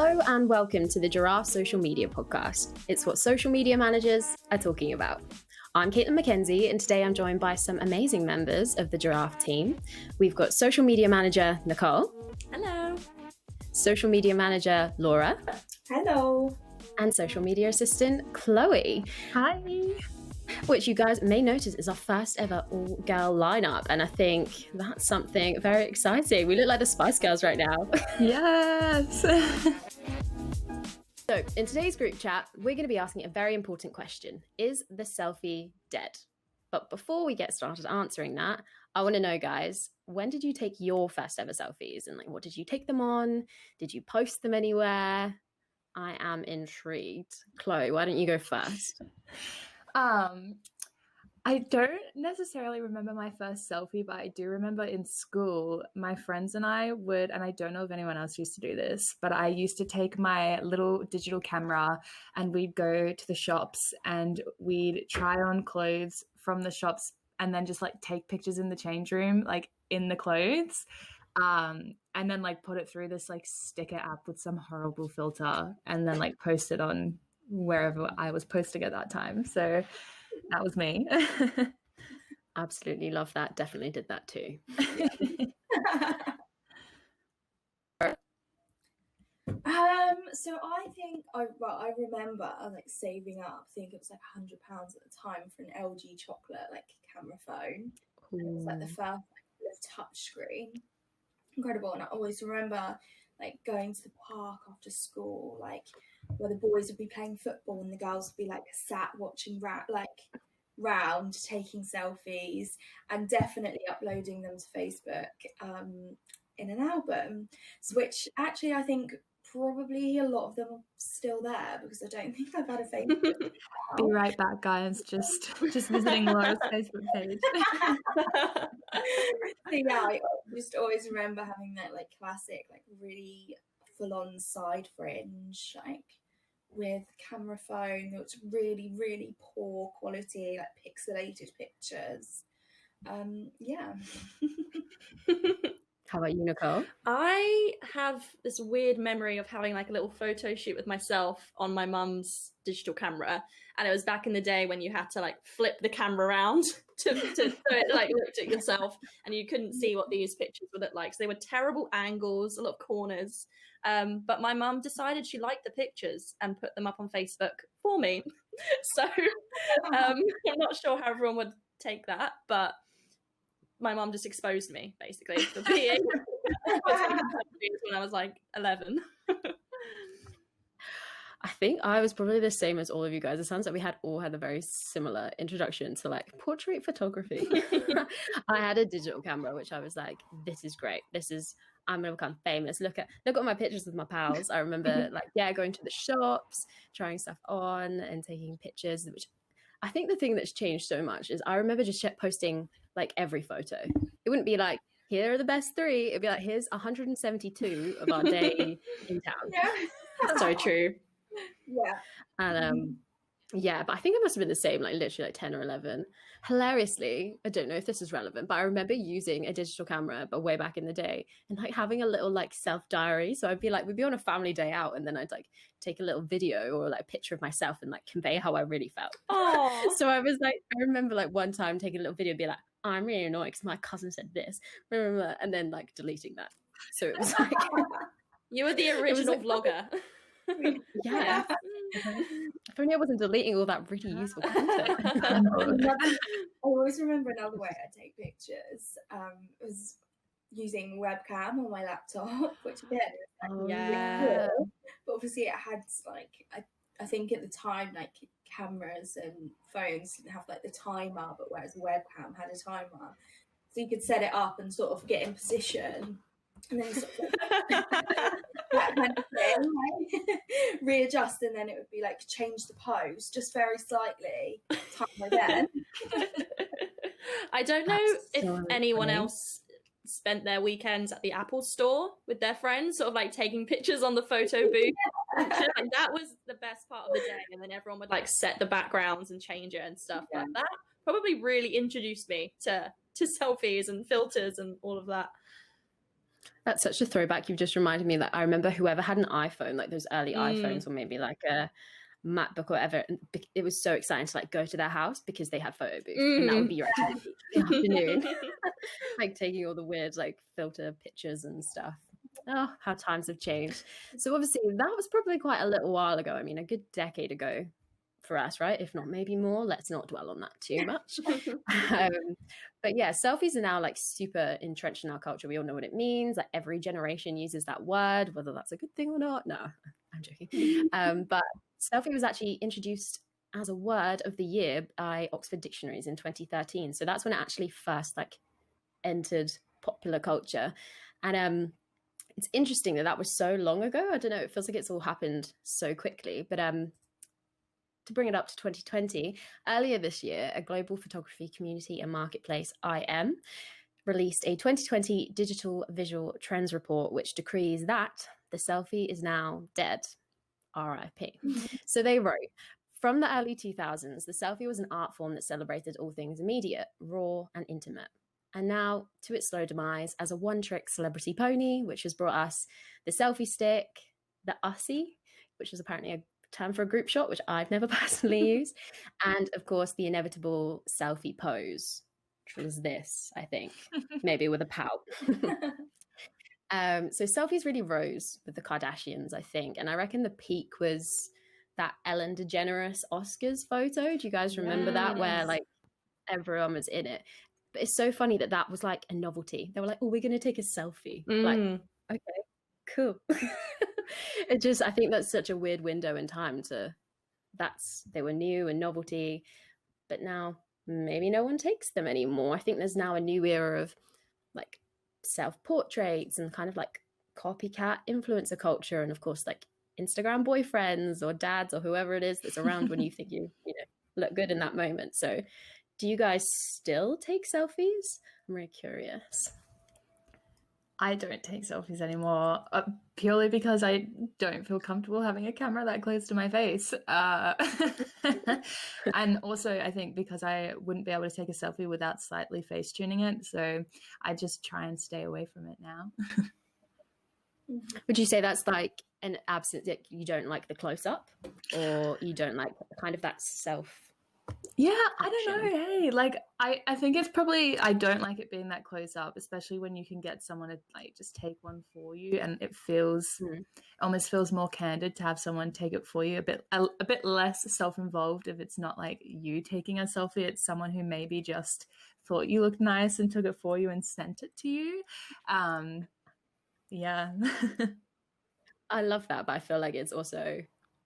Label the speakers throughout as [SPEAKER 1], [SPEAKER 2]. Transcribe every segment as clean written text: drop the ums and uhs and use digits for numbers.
[SPEAKER 1] Hello and welcome to the Giraffe Social Media Podcast. It's what social media managers are talking about. I'm Caitlin McKenzie, and today I'm joined by some amazing members of the Giraffe team. We've got social media manager Nicole.
[SPEAKER 2] Hello.
[SPEAKER 1] Social media manager Laura.
[SPEAKER 3] Hello.
[SPEAKER 1] And social media assistant Chloe.
[SPEAKER 2] Hi.
[SPEAKER 1] Which you guys may notice is our first ever all-girl lineup, and I think that's something very exciting. We look like the Spice Girls right now.
[SPEAKER 2] Yes.
[SPEAKER 1] So in today's group chat, we're going to be asking a very important question. Is the selfie dead? But before we get started answering that, I want to know, guys, when did you take your first ever selfies, and what did you take them on? Did you post them anywhere? I am intrigued. Chloe, why don't you go first?
[SPEAKER 2] I don't necessarily remember my first selfie, but I do remember in school, my friends and I would, and I don't know if anyone else used to do this, but I used to take my little digital camera and we'd go to the shops and we'd try on clothes from the shops and then just take pictures in the change room, in the clothes. And then put it through this sticker app with some horrible filter and then post it on wherever I was posting at that time. So that was me.
[SPEAKER 1] Absolutely love that. Definitely did that too.
[SPEAKER 3] So I think I remember saving up. I think it was £100 at the time for an LG chocolate camera phone. And it was the first touch screen. Incredible. And I always remember going to the park after school, where the boys would be playing football and the girls would be sat watching round taking selfies and definitely uploading them to Facebook in an album, which actually I think probably a lot of them are still there because I don't think I've had a Facebook.
[SPEAKER 2] Be right back, guys. Just visiting Laura's Facebook page.
[SPEAKER 3] So yeah, I just always remember having that classic really full-on side fringe with camera phone that was really, really poor quality, pixelated pictures. Yeah.
[SPEAKER 1] How about you, Nicole?
[SPEAKER 4] I have this weird memory of having a little photo shoot with myself on my mum's digital camera, and it was back in the day when you had to flip the camera around to so it looked at yourself and you couldn't see what these pictures would look like. So they were terrible angles, a lot of corners. But my mum decided she liked the pictures and put them up on Facebook for me. So I'm not sure how everyone would take that, but my mum just exposed me basically for being when I was 11.
[SPEAKER 1] I think I was probably the same as all of you guys. It sounds like we all had a very similar introduction to portrait photography. I had a digital camera, which I was this is great. I'm gonna become famous. Look at all my pictures with my pals. I remember going to the shops, trying stuff on and taking pictures, which I think the thing that's changed so much is I remember just posting every photo. It wouldn't be here are the best 3. It'd be here's 172 of our day in town.
[SPEAKER 3] Yeah.
[SPEAKER 4] That's so true.
[SPEAKER 3] Yeah.
[SPEAKER 1] And but I think it must have been the same, literally 10 or 11. Hilariously, I don't know if this is relevant, but I remember using a digital camera, but way back in the day, and having a little self diary. So I'd be we'd be on a family day out, and then I'd take a little video or a picture of myself and convey how I really felt.
[SPEAKER 4] Oh.
[SPEAKER 1] So I was I remember one time taking a little video, and be I'm really annoyed because my cousin said this, and then deleting that. So it was
[SPEAKER 4] you were the original vlogger.
[SPEAKER 1] Yeah. If only I wasn't deleting all that really useful content.
[SPEAKER 3] I always remember another way I take pictures was using webcam on my laptop, which again is really cool. But obviously it had I think at the time cameras and phones didn't have the timer, but whereas webcam had a timer, so you could set it up and sort of get in position. And then that kind of thing, readjust, and then it would be change the pose just very slightly, time again.
[SPEAKER 4] I don't know if anyone else spent their weekends at the Apple store with their friends, sort of taking pictures on the photo booth. That was the best part of the day, and then everyone would set the backgrounds and change it and stuff. That probably really introduced me to selfies and filters and all of that.
[SPEAKER 1] That's such a throwback. You've just reminded me that I remember whoever had an iPhone, like those early iPhones, or maybe like a MacBook or whatever. It was so exciting to like go to their house because they had photo booth, and that would be your activity in the afternoon, like taking all the weird like filter pictures and stuff. Oh, how times have changed. So obviously that was probably quite a little while ago. I mean, a good decade ago for us, right? If not maybe more. Let's not dwell on that too much. But yeah, selfies are now like super entrenched in our culture. We all know what it means. Like every generation uses that word, whether that's a good thing or not. No, I'm joking. But selfie was actually introduced as a word of the year by Oxford Dictionaries in 2013. So that's when it actually first like entered popular culture. And it's interesting that was so long ago. I don't know, it feels like it's all happened so quickly. But to bring it up to 2020, earlier this year, a global photography community and marketplace, IM, released a 2020 digital visual trends report, which decrees that the selfie is now dead, RIP. So they wrote, from the early 2000s, the selfie was an art form that celebrated all things immediate, raw, and intimate. And now to its slow demise as a one-trick celebrity pony, which has brought us the selfie stick, the Ussie, which is apparently a term for a group shot, which I've never personally used, and of course the inevitable selfie pose, which was this, I think, maybe with a pout. So selfies really rose with the Kardashians, I think, and I reckon the peak was that Ellen DeGeneres Oscars photo. Do you guys remember that, where like everyone was in it? But it's so funny that was like a novelty. They were like, oh, we're going to take a selfie. Like, okay, cool. I think that's such a weird window in time they were new and novelty, but now maybe no one takes them anymore. I think there's now a new era of like self-portraits and kind of like copycat influencer culture. And of course, like Instagram boyfriends or dads or whoever it is that's around when you think you look good in that moment. So do you guys still take selfies? I'm really curious.
[SPEAKER 2] I don't take selfies anymore, purely because I don't feel comfortable having a camera that close to my face. And also, I think because I wouldn't be able to take a selfie without slightly face tuning it. So I just try and stay away from it now.
[SPEAKER 1] Would you say that's like an absence, that you don't like the close-up, or you don't like kind of that self?
[SPEAKER 2] Yeah, I don't know. Hey, like I think it's probably, I don't like it being that close up, especially when you can get someone to like just take one for you, and it almost feels more candid to have someone take it for you, a bit less self-involved if it's not like you taking a selfie, it's someone who maybe just thought you looked nice and took it for you and sent it to you. Yeah.
[SPEAKER 1] I love that, but I feel like it's also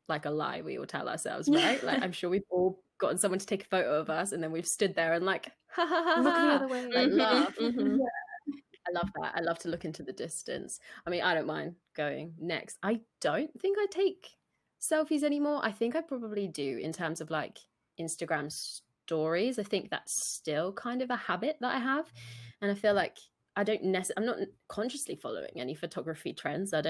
[SPEAKER 1] like a lie we all tell ourselves, right? Like I'm sure we've all gotten someone to take a photo of us, and then we've stood there and like, ha ha ha,
[SPEAKER 2] look the other way,
[SPEAKER 1] like laugh. Yeah. I love that. I love to look into the distance. I mean, I don't mind going next. I don't think I take selfies anymore. I think I probably do in terms of like Instagram stories. I think that's still kind of a habit that I have, and I feel like I'm not consciously following any photography trends. I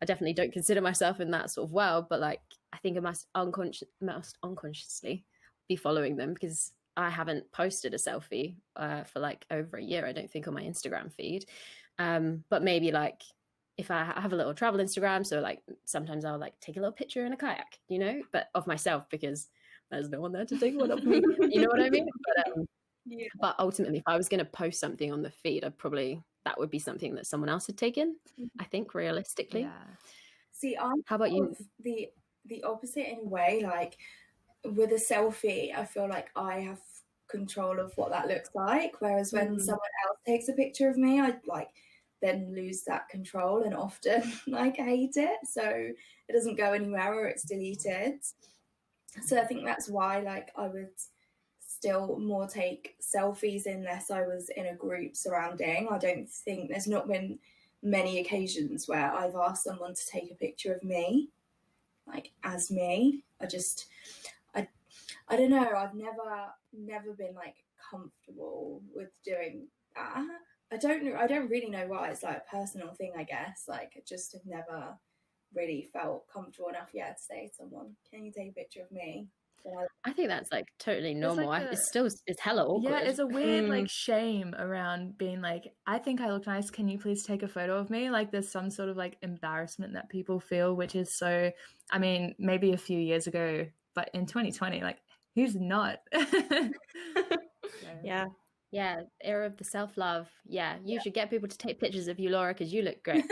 [SPEAKER 1] definitely don't consider myself in that sort of world, but like I think I must unconsciously be following them, because I haven't posted a selfie for like over a year, I don't think, on my Instagram feed. But maybe like if I have a little travel Instagram, so like sometimes I'll like take a little picture in a kayak, but of myself, because there's no one there to take one of me. You know what I mean? But ultimately, if I was going to post something on the feed, that would be something that someone else had taken, I think, realistically.
[SPEAKER 2] Yeah.
[SPEAKER 3] See, how
[SPEAKER 1] about you?
[SPEAKER 3] The opposite in a way. Like with a selfie, I feel like I have control of what that looks like, whereas when someone else takes a picture of me, I like then lose that control and often like hate it, so it doesn't go anywhere or it's deleted. So I think that's why like I would still more take selfies unless I was in a group surrounding. I don't think there's not been many occasions where I've asked someone to take a picture of me, like as me. I don't know. I've never been like comfortable with doing that. I don't really know why. It's like a personal thing, I guess. Like I just have never really felt comfortable enough yet to say to someone, "Can you take a picture of me?" So
[SPEAKER 1] I think that's like totally
[SPEAKER 2] There's
[SPEAKER 1] normal.
[SPEAKER 2] like
[SPEAKER 1] It's hella awkward.
[SPEAKER 2] Yeah, it's a weird like shame around being like, I think I look nice. Can you please take a photo of me? Like there's some sort of like embarrassment that people feel, which is so, I mean, maybe a few years ago, but in 2020, like who's not?
[SPEAKER 4] Yeah.
[SPEAKER 1] Yeah, era of the self-love. Yeah, you should get people to take pictures of you, Laura, because you look great.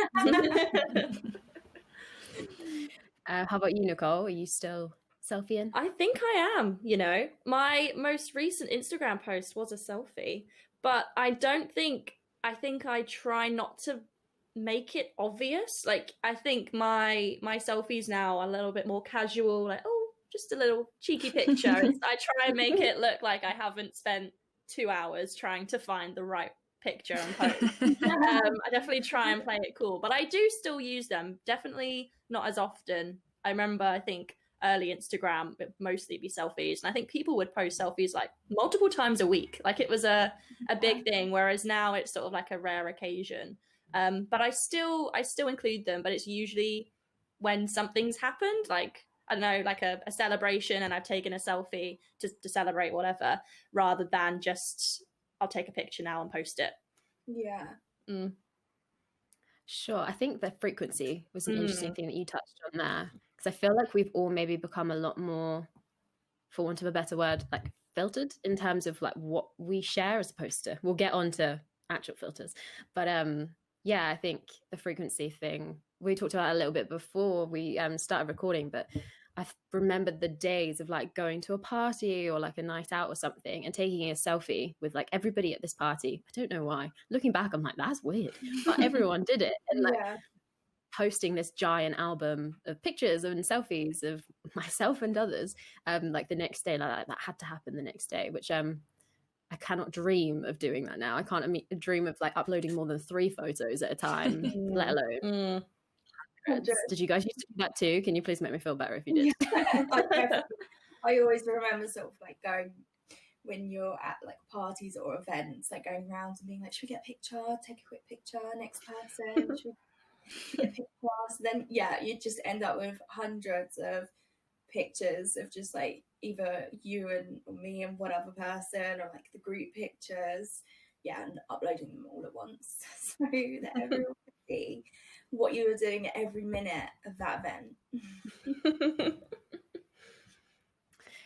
[SPEAKER 1] How about you, Nicole? Are you still selfieing?
[SPEAKER 4] I think I am, you know. My most recent Instagram post was a selfie, but I think I try not to make it obvious. Like I think my selfies now are a little bit more casual, like, oh, just a little cheeky picture. I try and make it look like I haven't spent 2 hours trying to find the right picture and post. I definitely try and play it cool, but I do still use them. Definitely not as often. I remember, I think early Instagram, it would mostly be selfies, and I think people would post selfies like multiple times a week. Like it was a big thing, whereas now it's sort of like a rare occasion. But I still include them, but it's usually when something's happened, like I don't know, like a celebration, and I've taken a selfie to celebrate whatever, rather than just I'll take a picture now and post it.
[SPEAKER 3] Yeah.
[SPEAKER 1] Sure. I think the frequency was an interesting thing that you touched on there, because I feel like we've all maybe become a lot more, for want of a better word, like filtered in terms of like what we share as opposed to, we'll get on to actual filters. But yeah, I think the frequency thing, we talked about a little bit before we started recording, but I've remembered the days of like going to a party or like a night out or something and taking a selfie with like everybody at this party. I don't know why. Looking back, I'm like, that's weird. But everyone did it. And like posting this giant album of pictures and selfies of myself and others like the next day, like that had to happen the next day, which I cannot dream of doing that now. I can't dream of like uploading more than 3 photos at a time, let alone Did you guys used to do that too? Can you please make me feel better if you did?
[SPEAKER 3] I always remember sort of like going, when you're at like parties or events, like going around and being like, should we get a picture? Take a quick picture. Next person, should we get a picture? So then, yeah, you just end up with hundreds of pictures of just like either you and me and one other person, or like the group pictures. Yeah, and uploading them all at once so that everyone can see what you were doing every minute of that event.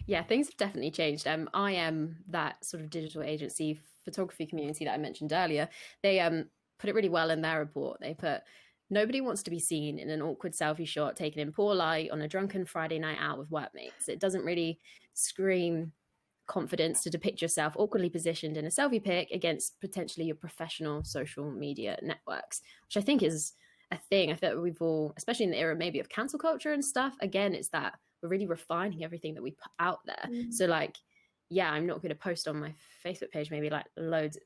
[SPEAKER 1] Yeah, things have definitely changed. I am that sort of digital agency photography community that I mentioned earlier. They put it really well in their report. They put, nobody wants to be seen in an awkward selfie shot taken in poor light on a drunken Friday night out with workmates. It doesn't really scream confidence to depict yourself awkwardly positioned in a selfie pic against potentially your professional social media networks, which I think is a thing. I think we've all, especially in the era maybe of cancel culture and stuff, again, it's that we're really refining everything that we put out there. So like, yeah, I'm not going to post on my Facebook page maybe like loads,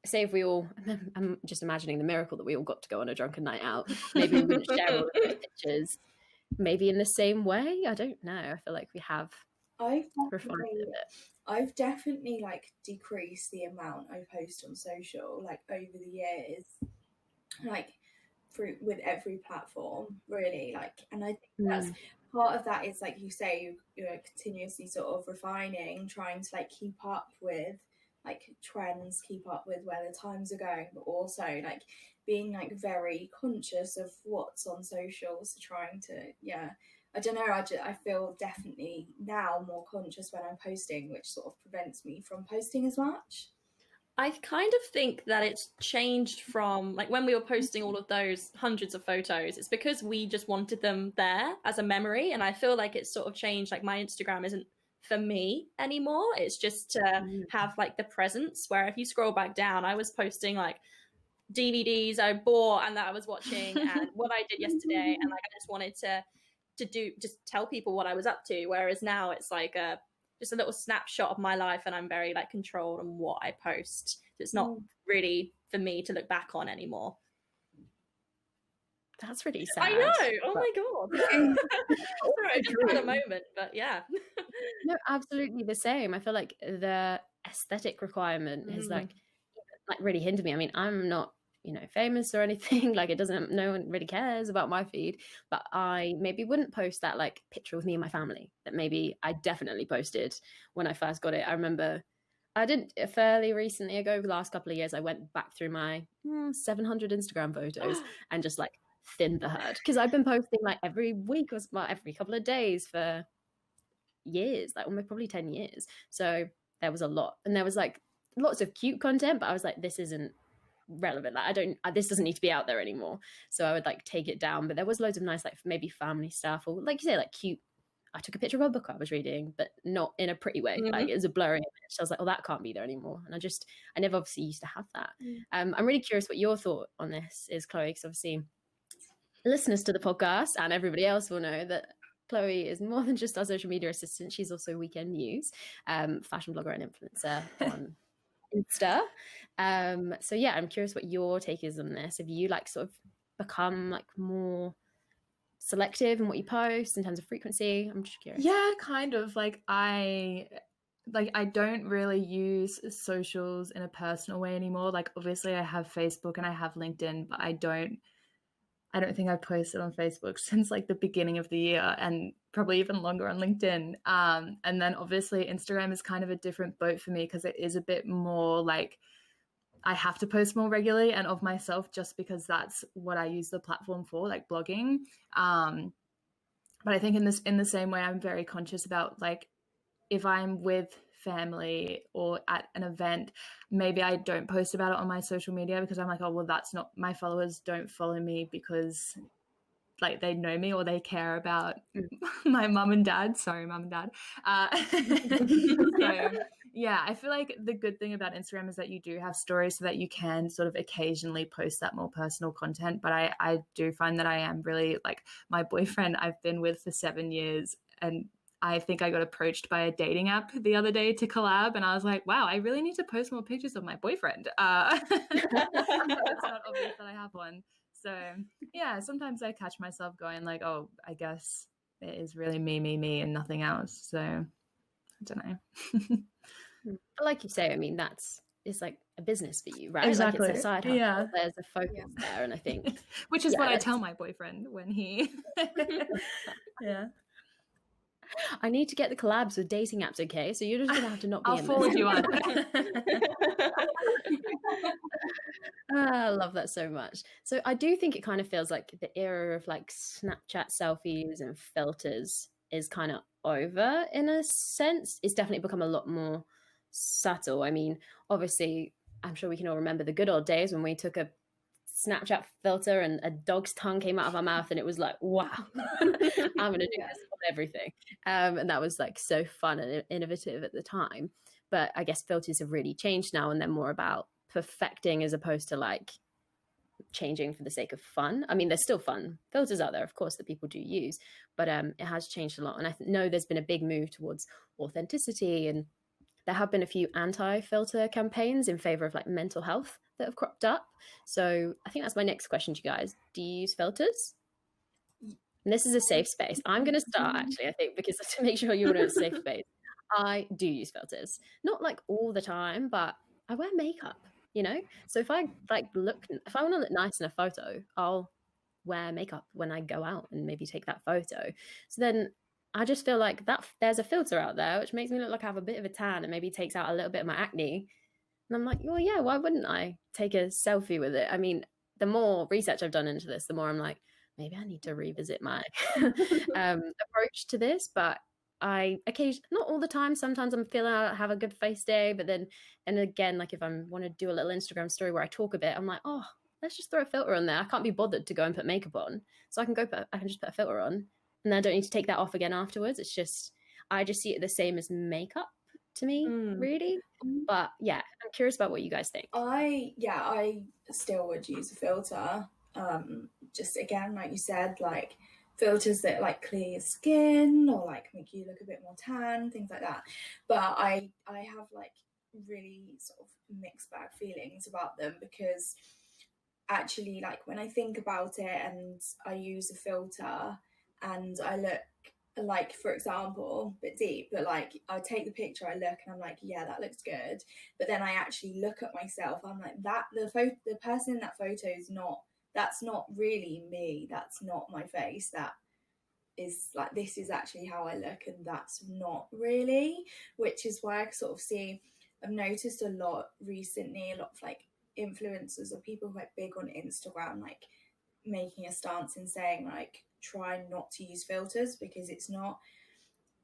[SPEAKER 1] say if we all, I'm just imagining the miracle that we all got to go on a drunken night out, maybe we wouldn't share all of those pictures maybe in the same way. I don't know. I feel like we have refined it a bit.
[SPEAKER 3] I've definitely like decreased the amount I post on social like over the years, like through with every platform really, like, and I think that's part of that is like you say, you're continuously sort of refining, trying to like keep up with like trends, keep up with where the times are going, but also like being like very conscious of what's on socials, trying to I don't know, I feel definitely now more conscious when I'm posting, which sort of prevents me from posting as much.
[SPEAKER 4] I kind of think that it's changed from like when we were posting all of those hundreds of photos, it's because we just wanted them there as a memory. And I feel like it's sort of changed. Like my Instagram isn't for me anymore. It's just to have like the presence, where if you scroll back down, I was posting like DVDs I bought and that I was watching and what I did yesterday. And like, I just wanted to just tell people what I was up to. Whereas now it's like just a little snapshot of my life, and I'm very like controlled on what I post. So it's not really for me to look back on anymore.
[SPEAKER 1] That's really sad.
[SPEAKER 4] I know. Oh my god. Sorry, I just had a moment, but yeah.
[SPEAKER 1] No, absolutely the same. I feel like the aesthetic requirement has like really hindered me. I mean, I'm not you know, famous or anything. Like, it doesn't, no one really cares about my feed, but I maybe wouldn't post that like picture with me and my family that maybe I definitely posted when I first got it. I remember I did fairly recently ago, the last couple of years, I went back through my 700 Instagram photos and just like thinned the herd, because I've been posting like every week or well, every couple of days for years, like almost probably 10 years. So there was a lot, and there was like lots of cute content, but I was like, this isn't relevant. Like, this doesn't need to be out there anymore. So I would like take it down. But there was loads of nice, like maybe family stuff, or like you say, like cute. I took a picture of a book I was reading, but not in a pretty way. Like, it was a blurry image. So I was like, oh, that can't be there anymore. And I never obviously used to have that. I'm really curious what your thought on this is, Chloe, because obviously listeners to the podcast and everybody else will know that Chloe is more than just our social media assistant. She's also Weekend News, fashion blogger and influencer on Insta. So yeah, I'm curious what your take is on this. Have you like sort of become like more selective in what you post in terms of frequency? I'm just curious.
[SPEAKER 2] Yeah, kind of. I don't really use socials in a personal way anymore. Like, obviously I have Facebook and I have LinkedIn, but I don't think I've posted on Facebook since like the beginning of the year, and probably even longer on LinkedIn. And then obviously Instagram is kind of a different boat for me, because it is a bit more like I have to post more regularly and of myself, just because that's what I use the platform for, like blogging. But I think in the same way, I'm very conscious about like, if I'm with family or at an event, maybe I don't post about it on my social media, because I'm like, oh, well, that's not, my followers don't follow me because like they know me or they care about my mum and dad. Sorry, mum and dad. So yeah, I feel like the good thing about Instagram is that you do have stories, so that you can sort of occasionally post that more personal content. But I do find that I am really like, my boyfriend I've been with for 7 years, and I think I got approached by a dating app the other day to collab, and I was like, wow, I really need to post more pictures of my boyfriend. It's not obvious that I have one. So yeah, sometimes I catch myself going like, oh, I guess it is really me and nothing else. So I don't know.
[SPEAKER 1] But like you say, I mean, it's like a business for you, right?
[SPEAKER 2] Exactly.
[SPEAKER 1] Like, it's a side hustle.
[SPEAKER 2] Yeah.
[SPEAKER 1] There's a focus there, and I think
[SPEAKER 2] which is what I tell my boyfriend when he yeah.
[SPEAKER 1] I need to get the collabs with dating apps, okay? So you're just gonna have to not be.
[SPEAKER 2] I'll
[SPEAKER 1] in
[SPEAKER 2] forward
[SPEAKER 1] this.
[SPEAKER 2] you on.
[SPEAKER 1] I love that so much. So I do think it kind of feels like the era of like Snapchat selfies and filters is kind of over in a sense. It's definitely become a lot more subtle. I mean, obviously, I'm sure we can all remember the good old days when we took a Snapchat filter and a dog's tongue came out of our mouth, and it was like, wow, I'm gonna do this on everything. And that was like so fun and innovative at the time. But I guess filters have really changed now, and they're more about perfecting as opposed to like changing for the sake of fun. I mean, there's still fun filters out there, of course, that people do use, but it has changed a lot. And I know there's been a big move towards authenticity, and there have been a few anti-filter campaigns in favor of like mental health that have cropped up. So I think that's my next question to you guys. Do you use filters? And this is a safe space. I'm going to start actually, I think, because to make sure you're in a safe space. I do use filters, not like all the time, but I wear makeup, you know? So if I if I want to look nice in a photo, I'll wear makeup when I go out and maybe take that photo. So then I just feel like that there's a filter out there which makes me look like I have a bit of a tan and maybe takes out a little bit of my acne. And I'm like, well, yeah, why wouldn't I take a selfie with it? I mean, the more research I've done into this, the more I'm like, maybe I need to revisit my approach to this. But I occasionally, not all the time, sometimes I'm feeling I have a good face day, but then, and again, like if I want to do a little Instagram story where I talk a bit, I'm like, oh, let's just throw a filter on there. I can't be bothered to go and put makeup on. So I can just put a filter on, and then I don't need to take that off again afterwards. It's just, I just see it the same as makeup to me, really. But yeah, I'm curious about what you guys think.
[SPEAKER 3] I still would use a filter. Just again, like you said, like filters that like clear your skin or like make you look a bit more tan, things like that. But I have like really sort of mixed bag feelings about them, because actually, like when I think about it and I use a filter and I look like, for example, a bit deep, but like I take the picture, I look and I'm like, yeah, that looks good. But then I actually look at myself, I'm like, that the person in that photo is not, that's not really me. That's not my face. That is like, this is actually how I look, and that's not really, which is why I sort of see, I've noticed a lot recently, a lot of like influencers or people who are big on Instagram, like making a stance and saying like, try not to use filters, because it's not,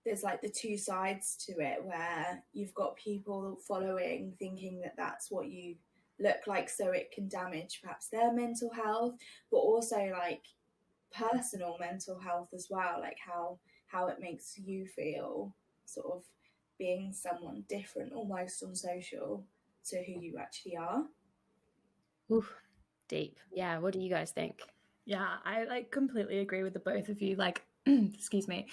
[SPEAKER 3] there's like the two sides to it, where you've got people following thinking that that's what you look like, so it can damage perhaps their mental health, but also like personal mental health as well, like how it makes you feel, sort of being someone different almost on social to who you actually are.
[SPEAKER 1] Ooh, deep. Yeah, what do you guys think?
[SPEAKER 2] Yeah, I like completely agree with the both of you. Like, excuse me.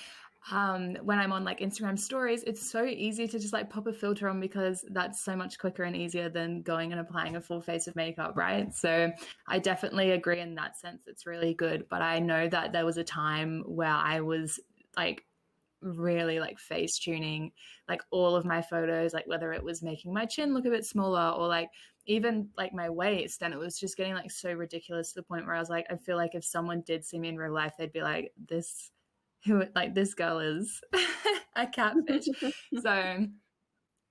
[SPEAKER 2] When I'm on like Instagram stories, it's so easy to just like pop a filter on, because that's so much quicker and easier than going and applying a full face of makeup, right? So I definitely agree in that sense. It's really good. But I know that there was a time where I was like really like face tuning like all of my photos, like whether it was making my chin look a bit smaller or like even like my waist, and it was just getting like so ridiculous to the point where I was like, I feel like if someone did see me in real life, they'd be like, this girl is a catfish. So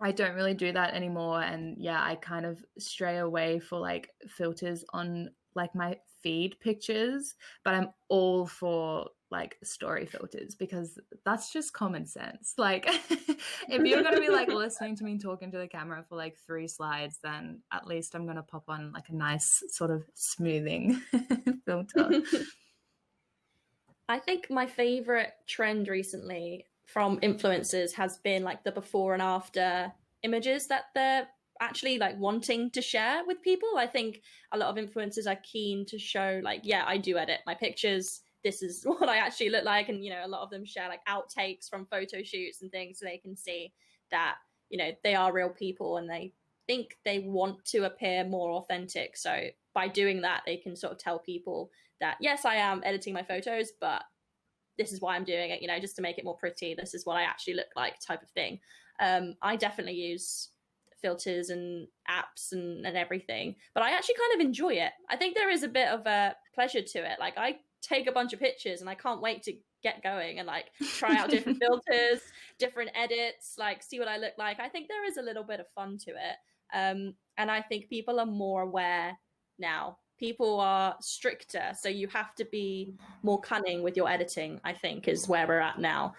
[SPEAKER 2] I don't really do that anymore. And yeah, I kind of stray away for like filters on like my feed pictures, but I'm all for like story filters, because that's just common sense. Like if you're going to be like listening to me talking to the camera for like 3 slides, then at least I'm going to pop on like a nice sort of smoothing filter.
[SPEAKER 4] I think my favorite trend recently from influencers has been like the before and after images that they're actually like wanting to share with people. I think a lot of influencers are keen to show like, yeah, I do edit my pictures. This is what I actually look like. And, you know, a lot of them share like outtakes from photo shoots and things, so they can see that, you know, they are real people and they think they want to appear more authentic. So by doing that, they can sort of tell people that, yes, I am editing my photos, but this is why I'm doing it, you know, just to make it more pretty. This is what I actually look like, type of thing. I definitely use filters and apps and everything, but I actually kind of enjoy it. I think there is a bit of a pleasure to it. Like I take a bunch of pictures and I can't wait to get going and like try out different filters, different edits, like see what I look like. I think there is a little bit of fun to it. And I think people are more aware now. People are stricter, so you have to be more cunning with your editing, I think, is where we're at now.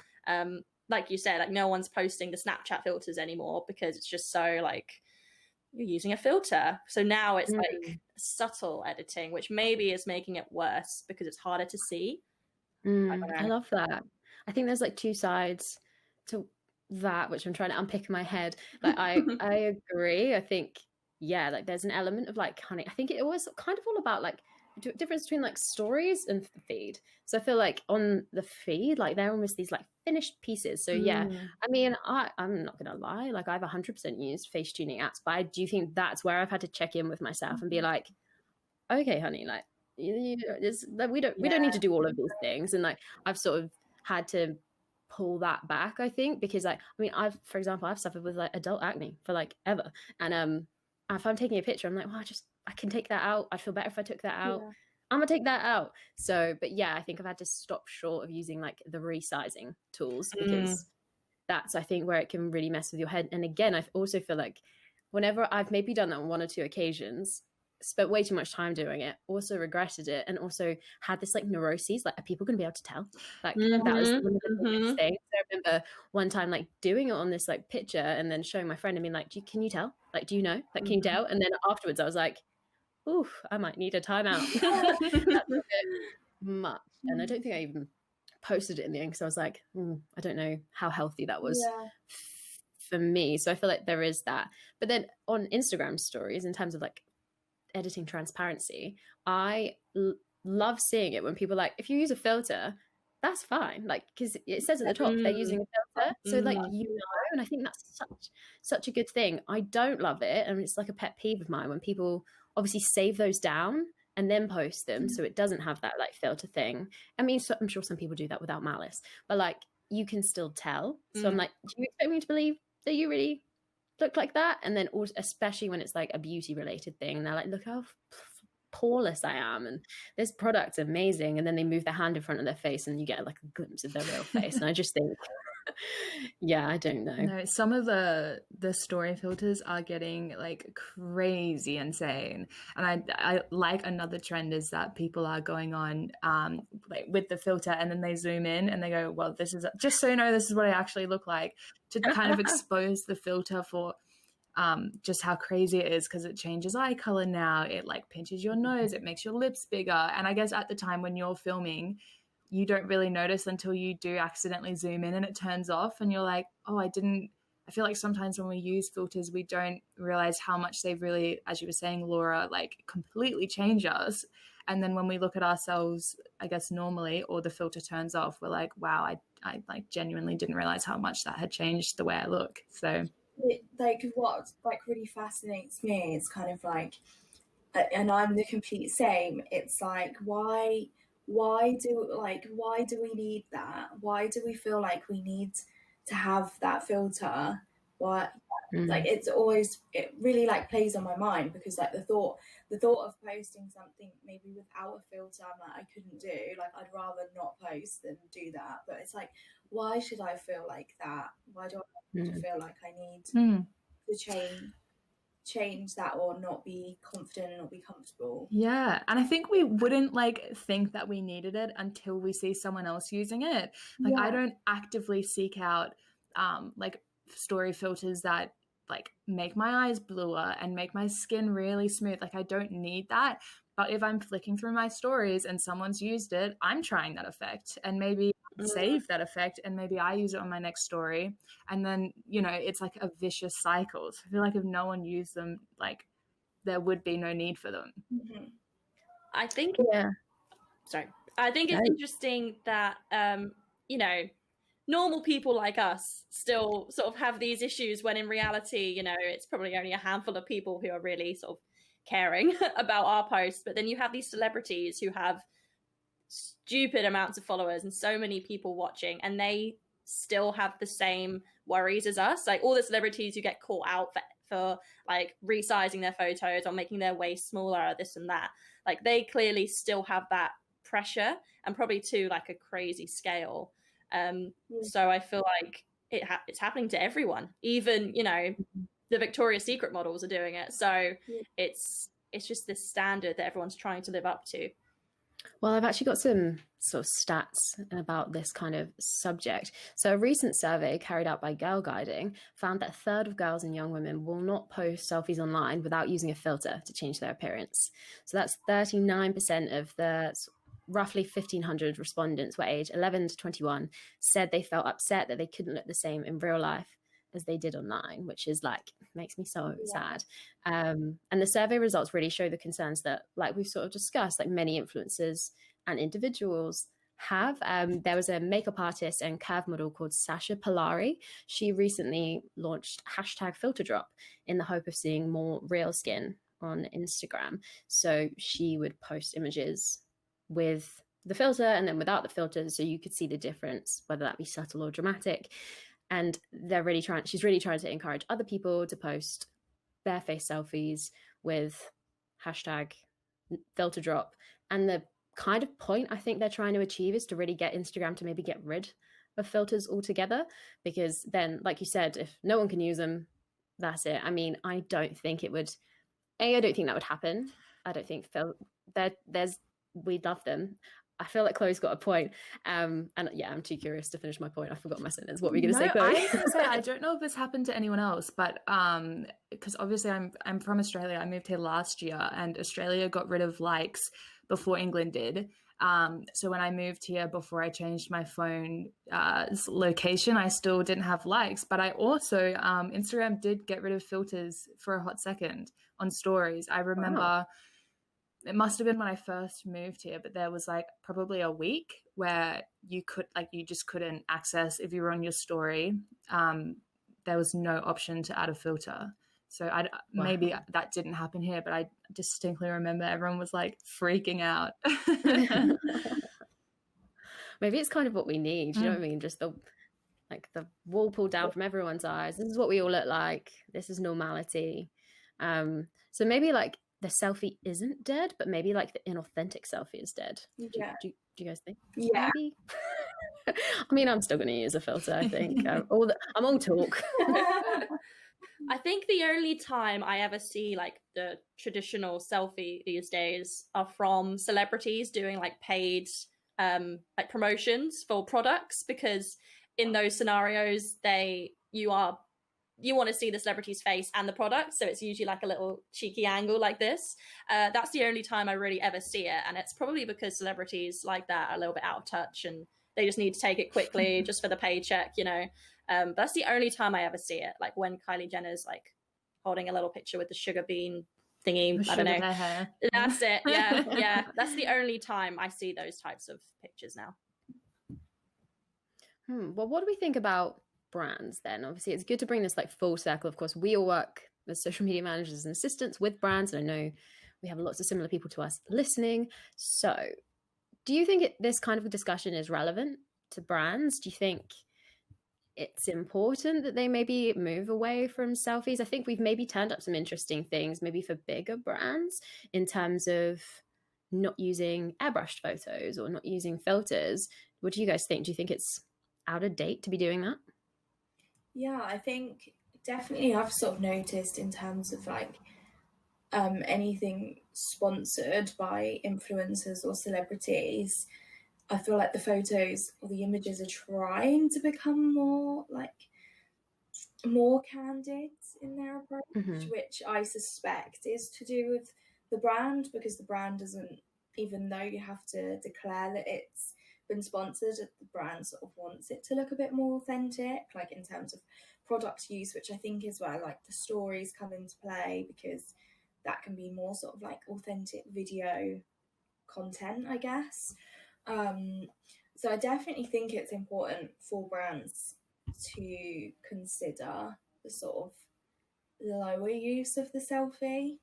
[SPEAKER 4] Like you said, like no one's posting the Snapchat filters anymore because it's just so like you're using a filter. So now it's like subtle editing, which maybe is making it worse because it's harder to see.
[SPEAKER 1] I love that. I think there's like 2 sides to that, which I'm trying to unpick in my head. Like I agree. I think, yeah, like there's an element of like cunning. I think it was kind of all about like difference between like stories and feed. So I feel like on the feed, like they're almost these like finished pieces. So yeah, I mean, I'm not gonna lie, like I've 100% used face tuning apps, but I do think that's where I've had to check in with myself and be like, okay, honey, like we don't need to do all of these things. And like I've sort of had to pull that back, I think, because like I mean, for example, I've suffered with like adult acne for like ever, and if I'm taking a picture, I'm like, well, I can take that out. I'd feel better if I took that out. I'm gonna take that out. So, but yeah, I think I've had to stop short of using like the resizing tools, because that's, I think, where it can really mess with your head. And again, I also feel like whenever I've maybe done that on 1 or 2 occasions, spent way too much time doing it, also regretted it, and also had this like neuroses, like, are people gonna be able to tell? Like that was one of the biggest things. So I remember one time like doing it on this like picture and then showing my friend and being like, can you tell? Like, do you know? Like, can you tell? And then afterwards I was like, oof, I might need a timeout. That's a bit much. And I don't think I even posted it in the end because I was like, I don't know how healthy that was for me. So I feel like there is that. But then on Instagram stories, in terms of like editing transparency, I love seeing it when people are like, if you use a filter, that's fine, like, because it says at the top they're using a filter, so like, you know. And I think that's such a good thing. I don't love it, and it's like a pet peeve of mine when people obviously save those down and then post them so it doesn't have that like filter thing. I mean, so I'm sure some people do that without malice, but like you can still tell. So
[SPEAKER 4] Mm.
[SPEAKER 1] I'm like, do you expect me to believe that you really look like that? And then also, especially when it's like a beauty related thing, and they're like, look how poreless I am, and this product's amazing, and then they move their hand in front of their face and you get like a glimpse of their real face. And I just think, yeah, I don't know.
[SPEAKER 2] No, some of the story filters are getting like crazy insane. And I like, another trend is that people are going on like with the filter, and then they zoom in and they go, well, this is, just so you know, this is what I actually look like, to kind of expose the filter for just how crazy it is, because it changes eye color now, it like pinches your nose, it makes your lips bigger. And I guess at the time when you're filming, you don't really notice until you do accidentally zoom in and it turns off, and you're like, oh, I feel like sometimes when we use filters, we don't realize how much they really, as you were saying, Laura, like completely change us. And then when we look at ourselves, I guess normally, or the filter turns off, we're like, wow, I like genuinely didn't realize how much that had changed the way I look. So
[SPEAKER 3] like what like really fascinates me is kind of like, and I'm the complete same, it's like why do we need that? Why do we feel like we need to have that filter? Why? Like it's always, it really like plays on my mind, because like the thought of posting something maybe without a filter, I'm like, I couldn't do, like I'd rather not post than do that. But it's like, why should I feel like that? Why do I have to feel like I need to change that, or not be confident and not be comfortable?
[SPEAKER 2] Yeah, and I think we wouldn't like think that we needed it until we see someone else using it. Like I don't actively seek out like story filters that like make my eyes bluer and make my skin really smooth. Like I don't need that. But if I'm flicking through my stories and someone's used it, I'm trying that effect, and maybe save that effect, and maybe I use it on my next story. And then, you know, it's like a vicious cycle. So I feel like if no one used them, like there would be no need for them.
[SPEAKER 4] I think,
[SPEAKER 1] Sorry.
[SPEAKER 4] I think it's interesting that, you know, normal people like us still sort of have these issues, when in reality, you know, it's probably only a handful of people who are really sort of caring about our posts. But then you have these celebrities who have stupid amounts of followers and so many people watching, and they still have the same worries as us. Like all the celebrities who get caught out for like resizing their photos or making their waist smaller, this and that, like they clearly still have that pressure, and probably to like a crazy scale. So I feel like it's happening to everyone, even, you know, the Victoria's Secret models are doing it. So it's just this standard that everyone's trying to live up to.
[SPEAKER 1] Well, I've actually got some sort of stats about this kind of subject. So a recent survey carried out by Girl Guiding found that a third of girls and young women will not post selfies online without using a filter to change their appearance. So that's 39% of the roughly 1,500 respondents were aged 11 to 21 said they felt upset that they couldn't look the same in real life as they did online, which is like, makes me so sad. And the survey results really show the concerns that, like we've sort of discussed, like many influencers and individuals have. There was a makeup artist and curve model called Sasha Polari. She recently launched #FilterDrop in the hope of seeing more real skin on Instagram. So she would post images with the filter and then without the filter, so you could see the difference, whether that be subtle or dramatic. And she's really trying to encourage other people to post bare face selfies with #FilterDrop. And the kind of point I think they're trying to achieve is to really get Instagram to maybe get rid of filters altogether, because then, like you said, if no one can use them, that's it. I mean, I don't think that would happen. I don't think we love them. I feel like Chloe's got a point. And yeah, I'm too curious to finish my point. I forgot my sentence. What were you going to say, Chloe?
[SPEAKER 2] I was going to say, I don't know if this happened to anyone else, but because obviously I'm from Australia. I moved here last year, and Australia got rid of likes before England did. So when I moved here, before I changed my phone location, I still didn't have likes. But I also, Instagram did get rid of filters for a hot second on stories. I remember it must have been when I first moved here, but there was like probably a week where you just couldn't access, if you were on your story, there was no option to add a filter. So maybe that didn't happen here, but I distinctly remember everyone was like freaking out.
[SPEAKER 1] Maybe it's kind of what we need. You know what I mean? Just the wall pulled down from everyone's eyes. This is what we all look like. This is normality. So maybe like the selfie isn't dead, but maybe like the inauthentic selfie is dead.
[SPEAKER 3] Yeah.
[SPEAKER 1] Do you guys think?
[SPEAKER 3] Yeah.
[SPEAKER 1] Maybe. I mean, I'm still going to use a filter, I think. I'm on talk.
[SPEAKER 4] I think the only time I ever see like the traditional selfie these days are from celebrities doing like paid like promotions for products, because in those scenarios you want to see the celebrity's face and the product, so it's usually like a little cheeky angle like this. That's the only time I really ever see it, and it's probably because celebrities like that are a little bit out of touch and they just need to take it quickly just for the paycheck, you know. But that's the only time I ever see it, like when Kylie Jenner's like holding a little picture with the sugar bean thingy. I don't know. That's it. Yeah. That's the only time I see those types of pictures now.
[SPEAKER 1] Well, what do we think about brands then? Obviously, it's good to bring this like full circle. Of course, we all work as social media managers and assistants with brands, and I know we have lots of similar people to us listening. So do you think this kind of discussion is relevant to brands? Do you think it's important that they maybe move away from selfies? I think we've maybe turned up some interesting things, maybe for bigger brands, in terms of not using airbrushed photos or not using filters. What do you guys think? Do you think it's out of date to be doing that?
[SPEAKER 3] Yeah, I think definitely I've sort of noticed in terms of like anything sponsored by influencers or celebrities, I feel like the photos or the images are trying to become more candid in their approach, which I suspect is to do with the brand, because the brand doesn't, even though you have to declare that it's been sponsored, the brand sort of wants it to look a bit more authentic, like in terms of product use, which I think is where like the stories come into play, because that can be more sort of like authentic video content, I guess. So I definitely think it's important for brands to consider the sort of lower use of the selfie.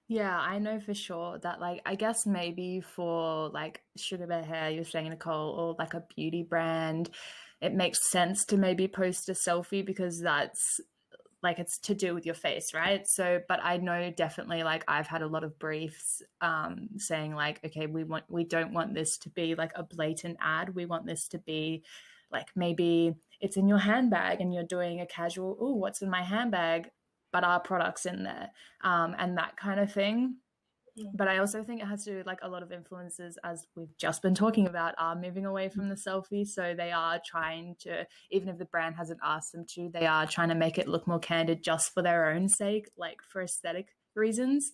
[SPEAKER 2] Yeah, I know for sure that, like, I guess maybe for like Sugar Bear Hair, you're saying, Nicole, or like a beauty brand, it makes sense to maybe post a selfie because that's like, it's to do with your face, right? So, but I know definitely, like, I've had a lot of briefs saying like, okay, we don't want this to be like a blatant ad. We want this to be like, maybe it's in your handbag and you're doing a casual, oh, what's in my handbag? But our product's in there, and that kind of thing. But I also think it has to do with like a lot of influencers, as we've just been talking about, are moving away from the selfie. So they are trying to, even if the brand hasn't asked them to, they are trying to make it look more candid just for their own sake, like for aesthetic reasons,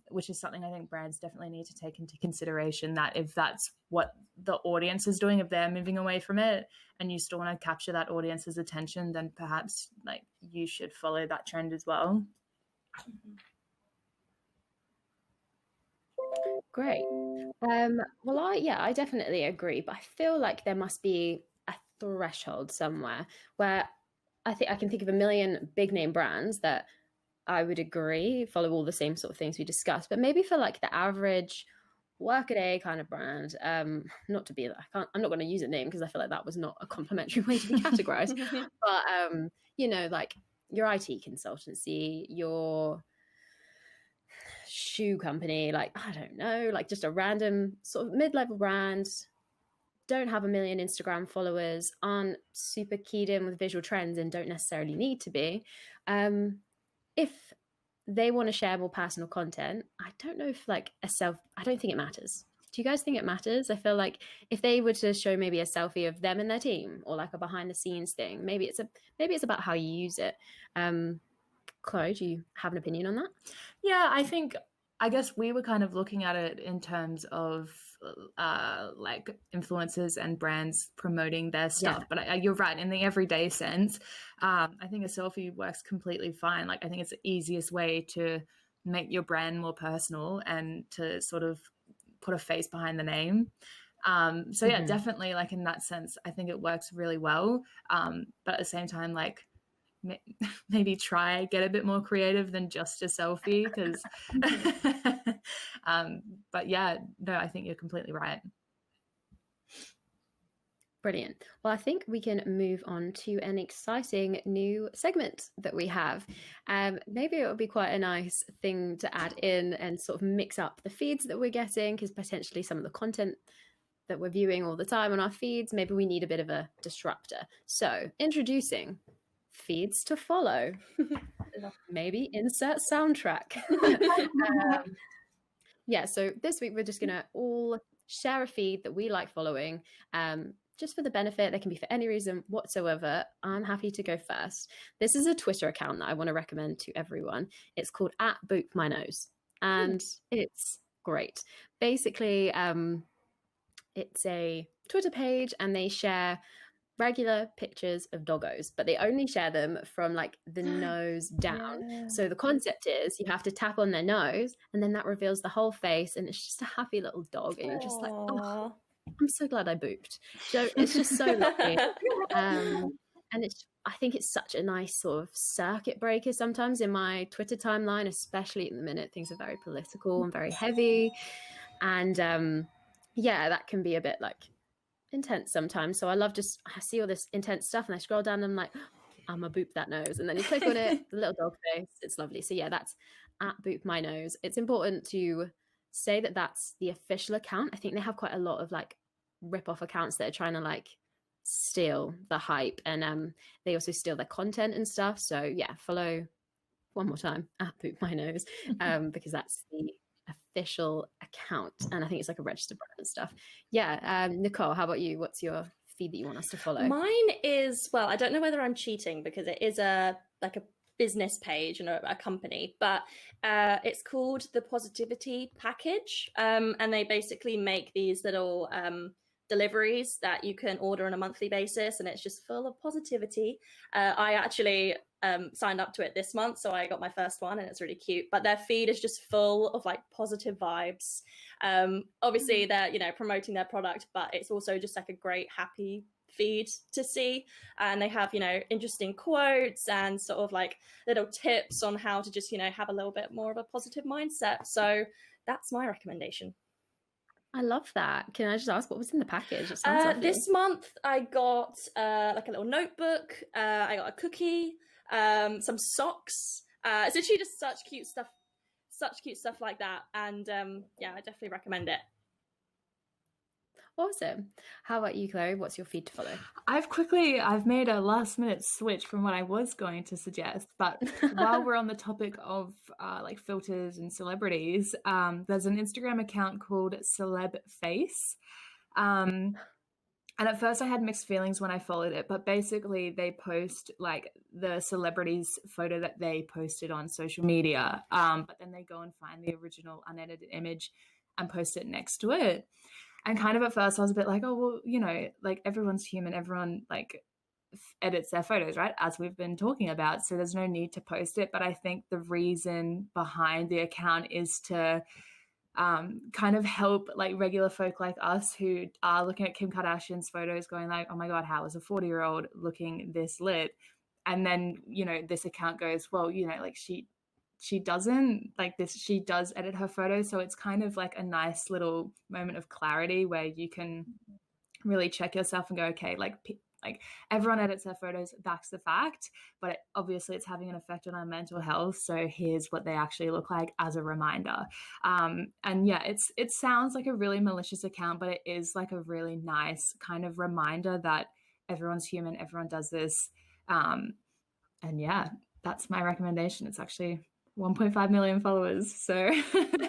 [SPEAKER 2] which is something I think brands definitely need to take into consideration, that if that's what the audience is doing, if they're moving away from it and you still want to capture that audience's attention, then perhaps like you should follow that trend as well.
[SPEAKER 1] Great. Well, I definitely agree, but I feel like there must be a threshold somewhere where I think I can think of a million big name brands that I would agree follow all the same sort of things we discussed, but maybe for like the average workaday kind of brand, not to be that I'm not going to use a name because I feel like that was not a complimentary way to be categorized, but you know, like your IT consultancy, your shoe company, like I don't know, like just a random sort of mid-level brand, don't have a million Instagram followers, aren't super keyed in with visual trends and don't necessarily need to be. If they want to share more personal content, I don't know if like I don't think it matters. Do you guys think it matters? I feel like if they were to show maybe a selfie of them and their team, or like a behind the scenes thing, maybe it's about how you use it. Chloe, do you have an opinion on that?
[SPEAKER 2] Yeah, I guess we were kind of looking at it in terms of like influencers and brands promoting their stuff. Yeah. But you're right, in the everyday sense, I think a selfie works completely fine. Like, I think it's the easiest way to make your brand more personal and to sort of put a face behind the name. So yeah, definitely, like in that sense, I think it works really well. But at the same time, like, maybe get a bit more creative than just a selfie, because but yeah, no, I think you're completely right.
[SPEAKER 1] Brilliant. Well, I think we can move on to an exciting new segment that we have. Maybe it would be quite a nice thing to add in and sort of mix up the feeds that we're getting, because potentially some of the content that we're viewing all the time on our feeds, maybe we need a bit of a disruptor. So, introducing feeds to follow. Maybe insert soundtrack. Yeah, so this week we're just going to all share a feed that we like following, just for the benefit. They can be for any reason whatsoever. I'm happy to go first. This is a Twitter account that I want to recommend to everyone. It's called @BoopMyNose, and it's great. Basically, it's a Twitter page, and they share regular pictures of doggos, but they only share them from like the nose down.
[SPEAKER 2] Yeah.
[SPEAKER 1] So the concept is you have to tap on their nose, and then that reveals the whole face, and it's just a happy little dog, and you're just like, oh, I'm so glad I booped. So it's just so lovely. And I think it's such a nice sort of circuit breaker sometimes in my Twitter timeline, especially at the minute. Things are very political and very heavy, and yeah, that can be a bit like intense sometimes. So I see all this intense stuff, and I scroll down, and I'm like, I'm gonna boop that nose, and then you click on it, the little dog face. It's lovely. So yeah, that's @BoopMyNose. It's important to say that that's the official account. I think they have quite a lot of like rip-off accounts that are trying to like steal the hype, and they also steal their content and stuff. So yeah, follow one more time @BoopMyNose, because that's the official account, and I think it's like a registered brand and stuff. Yeah. Nicole, how about you? What's your feed that you want us to follow?
[SPEAKER 4] Mine is, well, I don't know whether I'm cheating because it is a business page and a company, but it's called the Positivity Package, and they basically make these little deliveries that you can order on a monthly basis, and it's just full of positivity. I actually signed up to it this month, so I got my first one, and it's really cute. But their feed is just full of like positive vibes. Obviously they're, you know, promoting their product, but it's also just like a great happy feed to see, and they have, you know, interesting quotes and sort of like little tips on how to just, you know, have a little bit more of a positive mindset. So that's my recommendation.
[SPEAKER 1] I love that. Can I just ask what was in the package? It sounds lovely.
[SPEAKER 4] This month I got like a little notebook, I got a cookie, some socks. It's actually just such cute stuff like that, and yeah, I definitely recommend it.
[SPEAKER 1] Awesome. How about you, Chloe? What's your feed to follow?
[SPEAKER 2] I've made a last minute switch from what I was going to suggest, but while we're on the topic of like filters and celebrities, there's an Instagram account called Celeb Face. And at first I had mixed feelings when I followed it, but basically they post like the celebrities' photo that they posted on social media, but then they go and find the original unedited image and post it next to it. And kind of at first I was a bit like, oh, well, you know, like everyone's human, everyone like edits their photos, right? As we've been talking about. So there's no need to post it. But I think the reason behind the account is to kind of help like regular folk like us who are looking at Kim Kardashian's photos going like, oh my God, how is a 40-year-old looking this lit? And then, you know, this account goes, well, you know, like she doesn't like this, she does edit her photos. So it's kind of like a nice little moment of clarity where you can really check yourself and go, okay, like everyone edits their photos, that's the fact, but obviously it's having an effect on our mental health. So here's what they actually look like as a reminder. And yeah, it sounds like a really malicious account, but it is like a really nice kind of reminder that everyone's human, everyone does this. And yeah, that's my recommendation. It's actually 1.5 million followers. So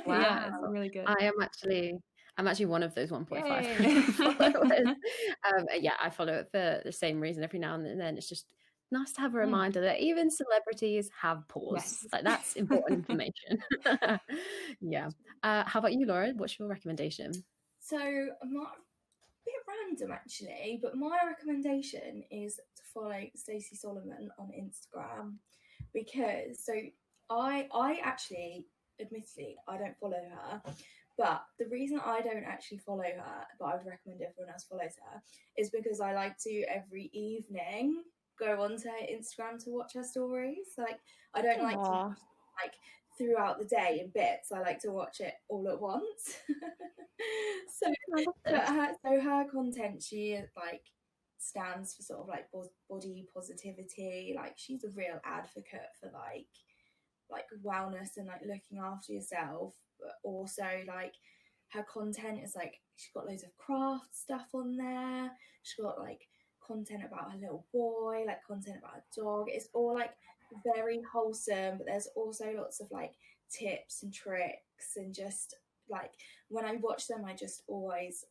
[SPEAKER 1] Wow.
[SPEAKER 2] yeah, it's really good.
[SPEAKER 1] I'm actually one of those 1.5 million followers. Yeah, I follow it for the same reason every now and then. It's just nice to have a reminder that even celebrities have pores.
[SPEAKER 2] Yes.
[SPEAKER 1] Like that's important information. Yeah. How about you, Laura? What's your recommendation?
[SPEAKER 3] So I'm not a bit random actually, but my recommendation is to follow Stacey Solomon on Instagram, because I actually, admittedly, I don't follow her, but the reason I don't actually follow her, but I would recommend everyone else follows her, is because I like to every evening go onto her Instagram to watch her stories. Like I don't like to like throughout the day in bits. I like to watch it all at once. So her content, she is like stands for sort of like body positivity. Like she's a real advocate for like wellness and like looking after yourself, but also like her content is like, she's got loads of craft stuff on there. She's got like content about her little boy, like content about her dog. It's all like very wholesome, but there's also lots of like tips and tricks, and just like when I watch them, I just always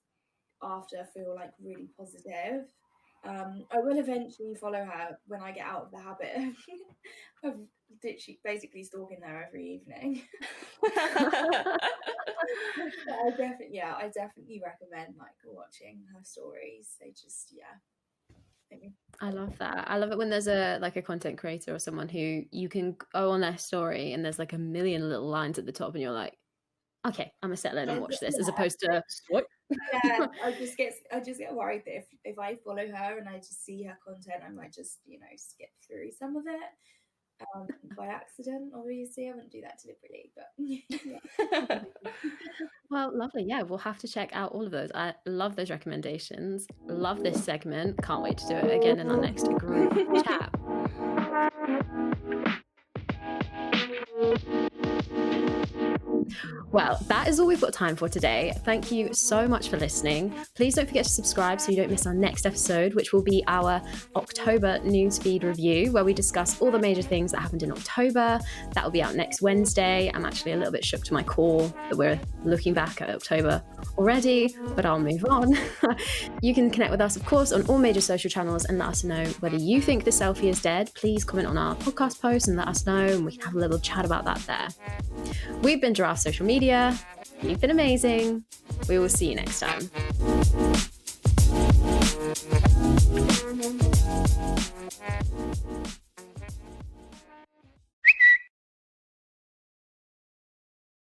[SPEAKER 3] after feel like really positive. I will eventually follow her when I get out of the habit of basically stalking her every evening. I definitely recommend like watching her stories. They just
[SPEAKER 1] I love that. I love it when there's a content creator or someone who you can go on their story and there's like a million little lines at the top and you're like, okay, I'm gonna settle in and watch this, as opposed to what?
[SPEAKER 3] Yeah, I just get worried that if I follow her and I just see her content, I might just skip through some of it by accident. Obviously, I wouldn't do that deliberately, but yeah.
[SPEAKER 1] Well, lovely. Yeah, we'll have to check out all of those. I love those recommendations. Love this segment. Can't wait to do it again in our next group chat. Well, that is all we've got time for today. Thank you so much for listening. Please don't forget to subscribe so you don't miss our next episode, which will be our October newsfeed review, where we discuss all the major things that happened in October. That will be out next Wednesday. I'm actually a little bit shook to my core that we're looking back at October already, but I'll move on. You can connect with us, of course, on all major social channels and let us know whether you think the selfie is dead. Please comment on our podcast post and let us know, and we can have a little chat about that there. We've been Giraffe Social Media. You've been amazing. We will see you next time.